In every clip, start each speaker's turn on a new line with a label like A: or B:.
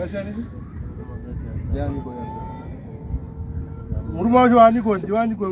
A: Asiani? Yani ko yan. Murma jo ani ko, diwani ko.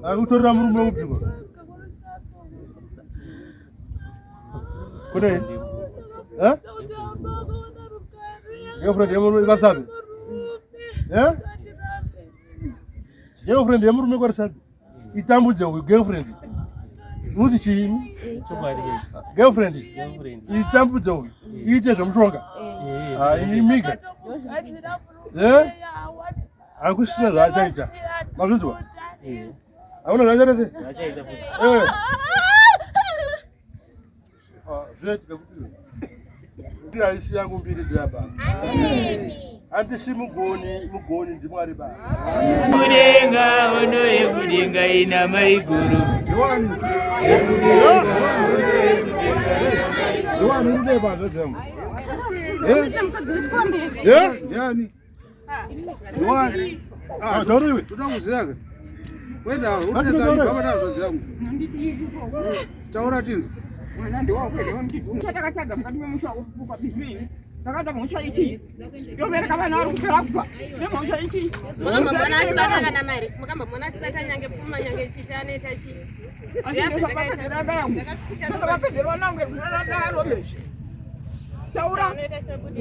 A: Aku torra murma ubi ko. Kone? Eh? Girlfriend yamuru garsabe. Eh? Girlfriend yamuru me garsabe. Itambu je girlfriend. Mudi chi? Girlfriend. Itambu je. Ite somshonga. Ah, imiga. Eh? Aku sina raja ita. Mazutu. Auna raja raja. Eh. Ah, jet gabuti. Ndia isi yangu mbili diaba. Amen. Ante si mugoni ndimwari ba.
B: Mudenga ono emudenga ina maiguru.
A: Yohani ndio baba zemu. Yani. Yohani. Ah, doriwe. Tunakuziyaga. Wenda, unaweza baba nazo zangu. Chaura tinzo.
C: Ndio wao kweli mkitu. Chaka mkadime mwisho kuvuka bibi. Nakata mwisho ichi. Yo mbele kama na kufa. Ndio mwisho ichi.
D: Mugamba mwana asibata na mari. Mugamba mwana asibata nyange pfuma nyange chichane tachi.
C: Asiya saka raba yangu. Saka bapedero nange kuna ndalo meshi. Chaura.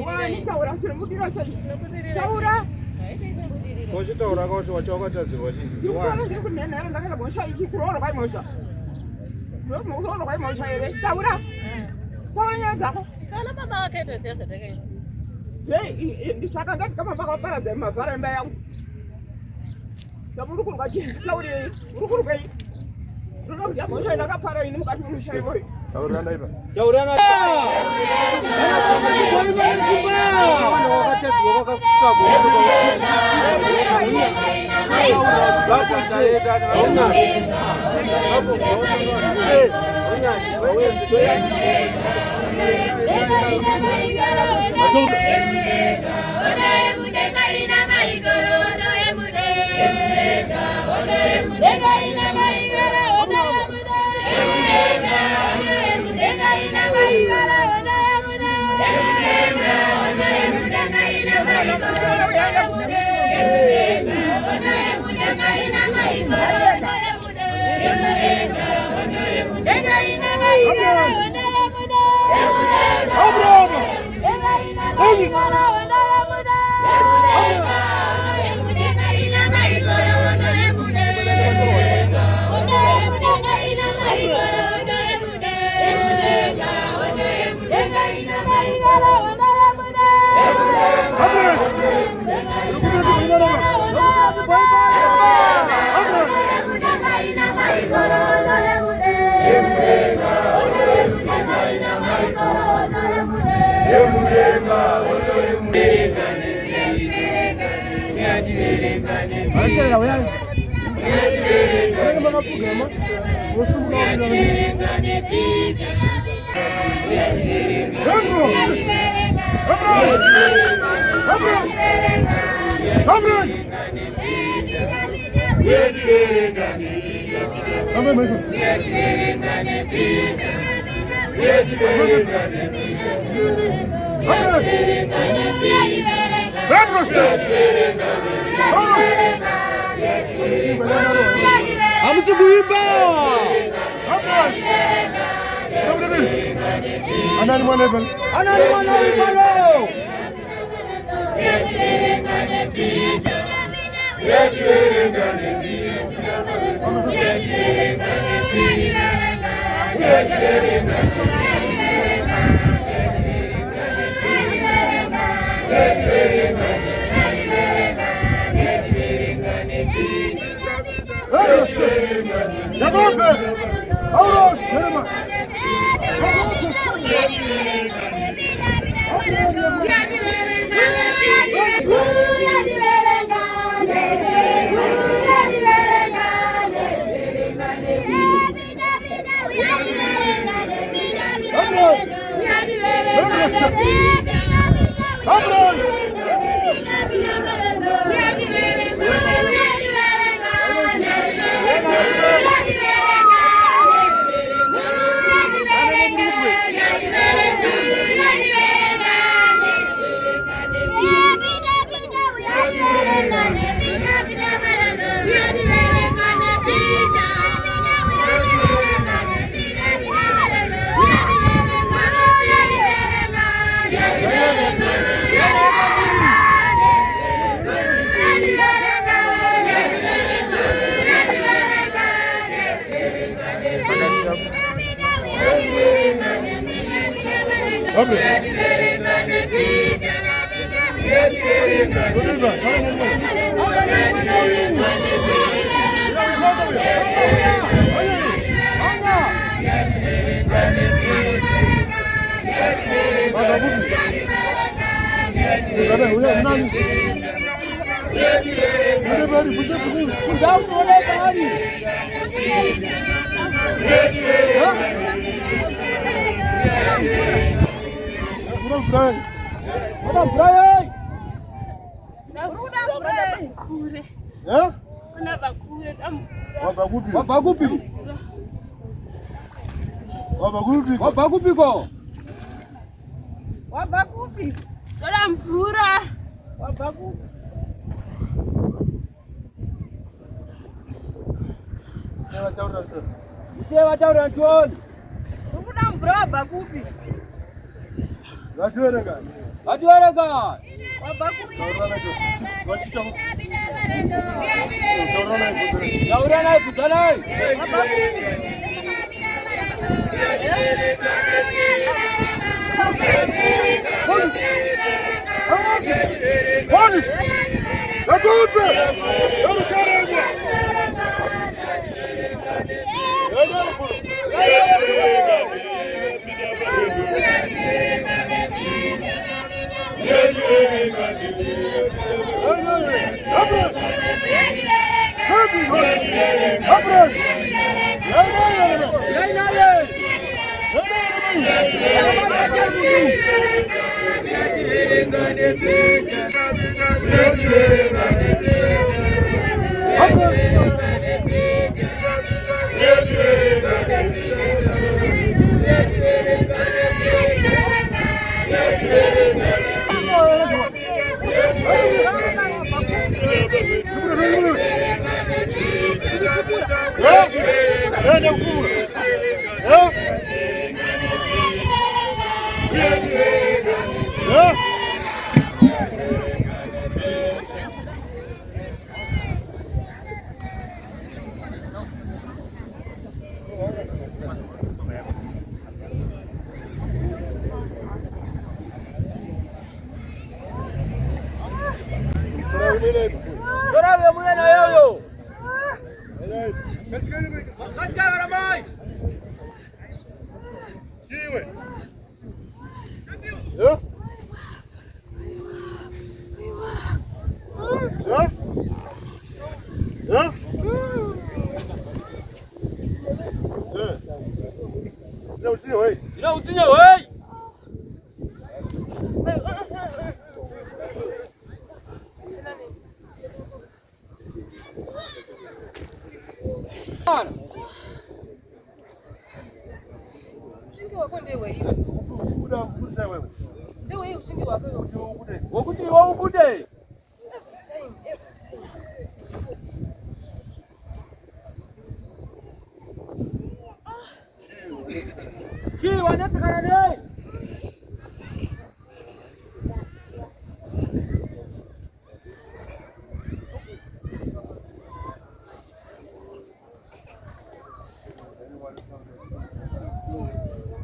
C: Wani chaura mudira chai. Chaura.
A: Koshi taura koshi wachoka taziwa chi.
C: Wani ndio kunena ndakala mwisho ichi kuroro kai mwisho. Mwisho kai mwisho ile. Chaura. Tawanya zako.
D: Kana baba wake ndio sasa teke.
C: Je, saka ndaki kama mpaka para zema vara mbaya yangu. Taburu kuruka chini. Chauri. Urukuruka hii. Ndio jamaa mwisho inaka para ini mkati mwisho hiyo.
A: Chaura naiba.
B: Chaura na.
A: Anani mwana ibalo.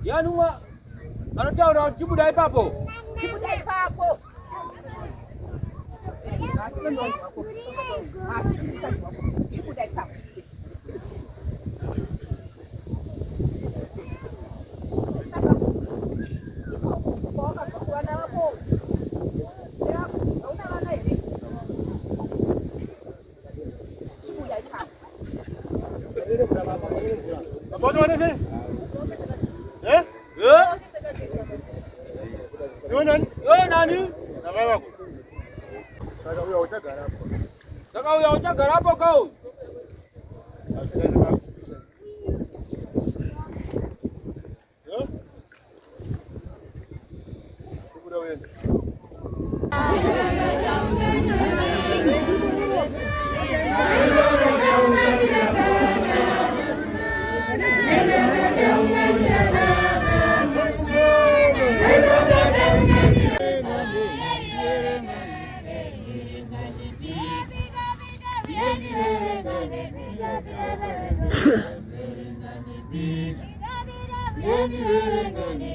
B: Yanuma, anataura chibudai papo.
C: Chibudai papo. Chibudai papo.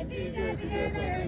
E: Biga biga